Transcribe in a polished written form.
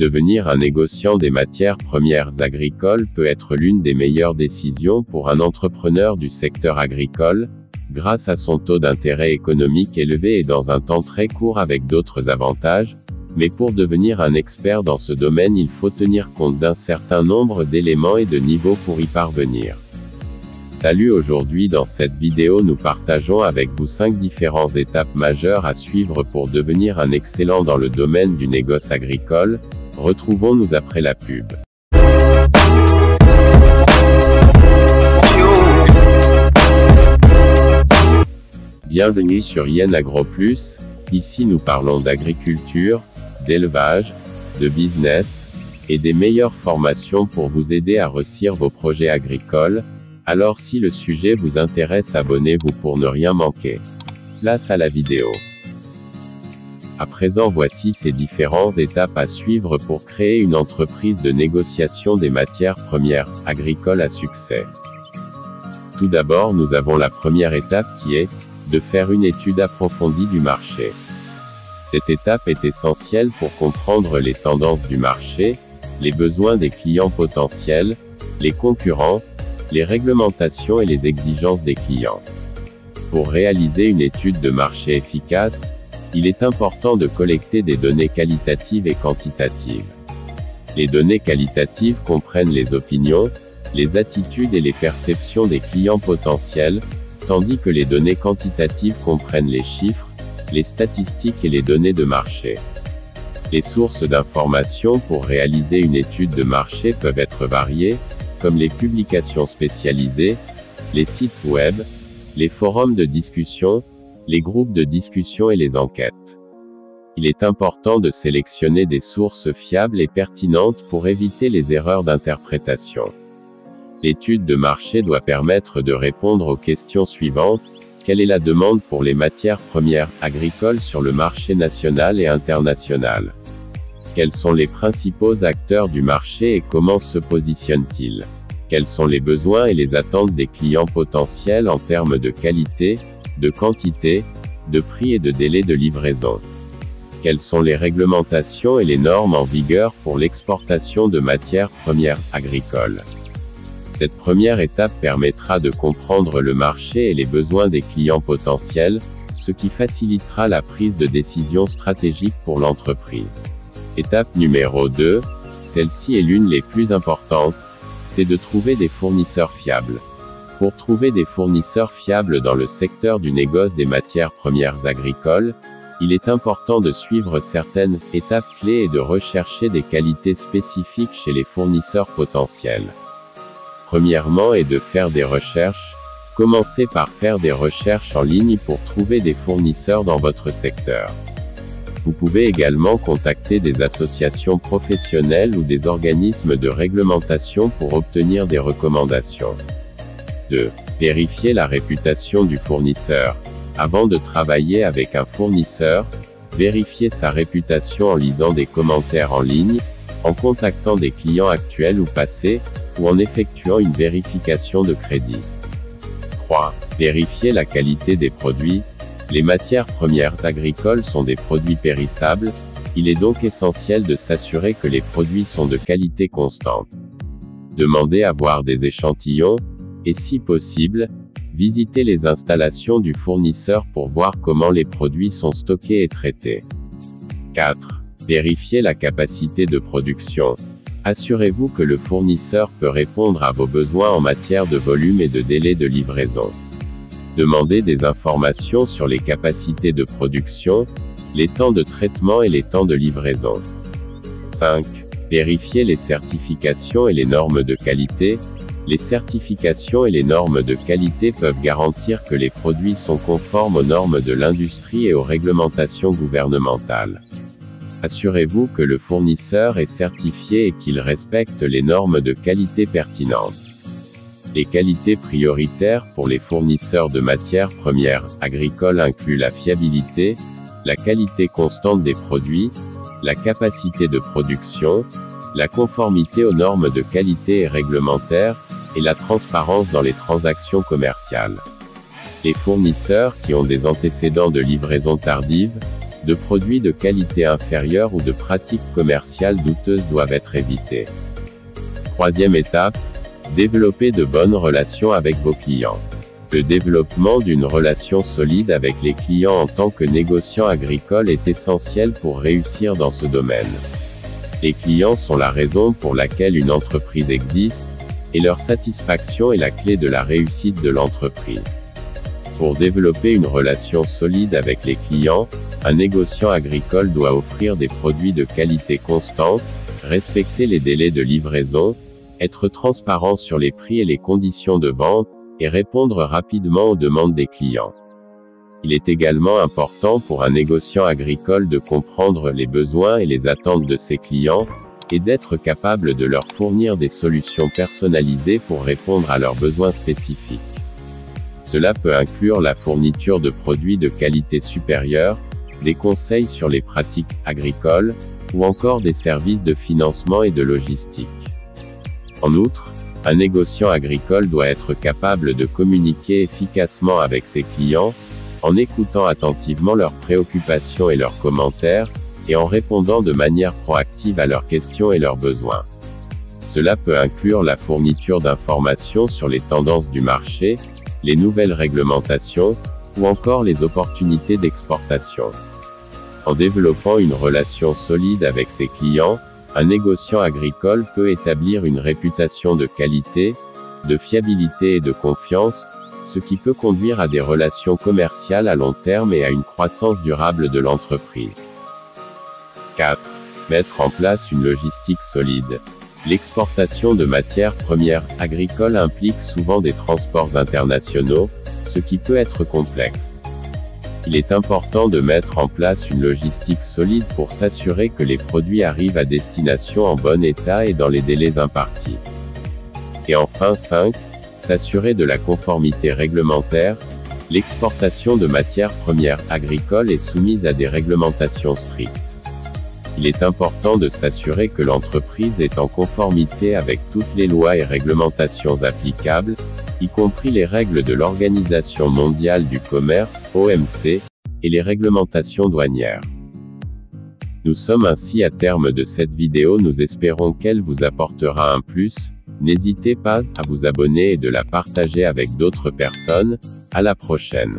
Devenir un négociant des matières premières agricoles peut être l'une des meilleures décisions pour un entrepreneur du secteur agricole, grâce à son taux d'intérêt économique élevé et dans un temps très court avec d'autres avantages, mais pour devenir un expert dans ce domaine il faut tenir compte d'un certain nombre d'éléments et de niveaux pour y parvenir. Salut, aujourd'hui dans cette vidéo nous partageons avec vous 5 différentes étapes majeures à suivre pour devenir un excellent dans le domaine du négoce agricole. Retrouvons-nous après la pub. Bienvenue sur Yen Agro Plus, ici nous parlons d'agriculture, d'élevage, de business, et des meilleures formations pour vous aider à réussir vos projets agricoles. Alors si le sujet vous intéresse, abonnez-vous pour ne rien manquer. Place à la vidéo. À présent voici ces différentes étapes à suivre pour créer une entreprise de négociation des matières premières agricoles à succès. Tout d'abord nous avons la première étape qui est de faire une étude approfondie du marché. Cette étape est essentielle pour comprendre les tendances du marché, les besoins des clients potentiels, les concurrents, les réglementations et les exigences des clients. Pour réaliser une étude de marché efficace, il est important de collecter des données qualitatives et quantitatives. Les données qualitatives comprennent les opinions, les attitudes et les perceptions des clients potentiels, tandis que les données quantitatives comprennent les chiffres, les statistiques et les données de marché. Les sources d'informations pour réaliser une étude de marché peuvent être variées, comme les publications spécialisées, les sites web, les forums de discussion, les groupes de discussion et les enquêtes. Il est important de sélectionner des sources fiables et pertinentes pour éviter les erreurs d'interprétation. L'étude de marché doit permettre de répondre aux questions suivantes. Quelle est la demande pour les matières premières agricoles sur le marché national et international? Quels sont les principaux acteurs du marché et comment se positionnent-ils? Quels sont les besoins et les attentes des clients potentiels en termes de qualité, de quantité, de prix et de délai de livraison? Quelles sont les réglementations et les normes en vigueur pour l'exportation de matières premières agricoles? Cette première étape permettra de comprendre le marché et les besoins des clients potentiels, ce qui facilitera la prise de décision stratégique pour l'entreprise. Étape numéro 2, celle-ci est l'une des plus importantes, c'est de trouver des fournisseurs fiables. Pour trouver des fournisseurs fiables dans le secteur du négoce des matières premières agricoles, il est important de suivre certaines étapes clés et de rechercher des qualités spécifiques chez les fournisseurs potentiels. Premièrement est de faire des recherches. Commencez par faire des recherches en ligne pour trouver des fournisseurs dans votre secteur. Vous pouvez également contacter des associations professionnelles ou des organismes de réglementation pour obtenir des recommandations. 2. Vérifiez la réputation du fournisseur. Avant de travailler avec un fournisseur, vérifiez sa réputation en lisant des commentaires en ligne, en contactant des clients actuels ou passés, ou en effectuant une vérification de crédit. 3. Vérifiez la qualité des produits. Les matières premières agricoles sont des produits périssables, il est donc essentiel de s'assurer que les produits sont de qualité constante. Demandez à voir des échantillons, et si possible, visitez les installations du fournisseur pour voir comment les produits sont stockés et traités. 4. Vérifiez la capacité de production. Assurez-vous que le fournisseur peut répondre à vos besoins en matière de volume et de délai de livraison. Demandez des informations sur les capacités de production, les temps de traitement et les temps de livraison. 5. Vérifiez les certifications et les normes de qualité. Les certifications et les normes de qualité peuvent garantir que les produits sont conformes aux normes de l'industrie et aux réglementations gouvernementales. Assurez-vous que le fournisseur est certifié et qu'il respecte les normes de qualité pertinentes. Les qualités prioritaires pour les fournisseurs de matières premières agricoles incluent la fiabilité, la qualité constante des produits, la capacité de production, la conformité aux normes de qualité et réglementaires, et la transparence dans les transactions commerciales. Les fournisseurs qui ont des antécédents de livraison tardive, de produits de qualité inférieure ou de pratiques commerciales douteuses doivent être évitées. Troisième étape, développer de bonnes relations avec vos clients. Le développement d'une relation solide avec les clients en tant que négociant agricole est essentiel pour réussir dans ce domaine. Les clients sont la raison pour laquelle une entreprise existe, et leur satisfaction est la clé de la réussite de l'entreprise. Pour développer une relation solide avec les clients, un négociant agricole doit offrir des produits de qualité constante, respecter les délais de livraison, être transparent sur les prix et les conditions de vente, et répondre rapidement aux demandes des clients. Il est également important pour un négociant agricole de comprendre les besoins et les attentes de ses clients, et d'être capable de leur fournir des solutions personnalisées pour répondre à leurs besoins spécifiques. Cela peut inclure la fourniture de produits de qualité supérieure, des conseils sur les pratiques agricoles, ou encore des services de financement et de logistique. En outre, un négociant agricole doit être capable de communiquer efficacement avec ses clients, en écoutant attentivement leurs préoccupations et leurs commentaires, et en répondant de manière proactive à leurs questions et leurs besoins. Cela peut inclure la fourniture d'informations sur les tendances du marché, les nouvelles réglementations, ou encore les opportunités d'exportation. En développant une relation solide avec ses clients, un négociant agricole peut établir une réputation de qualité, de fiabilité et de confiance, ce qui peut conduire à des relations commerciales à long terme et à une croissance durable de l'entreprise. 4. Mettre en place une logistique solide. L'exportation de matières premières agricoles implique souvent des transports internationaux, ce qui peut être complexe. Il est important de mettre en place une logistique solide pour s'assurer que les produits arrivent à destination en bon état et dans les délais impartis. Et enfin 5. S'assurer de la conformité réglementaire. L'exportation de matières premières agricoles est soumise à des réglementations strictes. Il est important de s'assurer que l'entreprise est en conformité avec toutes les lois et réglementations applicables, y compris les règles de l'Organisation mondiale du commerce, OMC, et les réglementations douanières. Nous sommes ainsi à terme de cette vidéo, nous espérons qu'elle vous apportera un plus. N'hésitez pas à vous abonner et de la partager avec d'autres personnes. À la prochaine.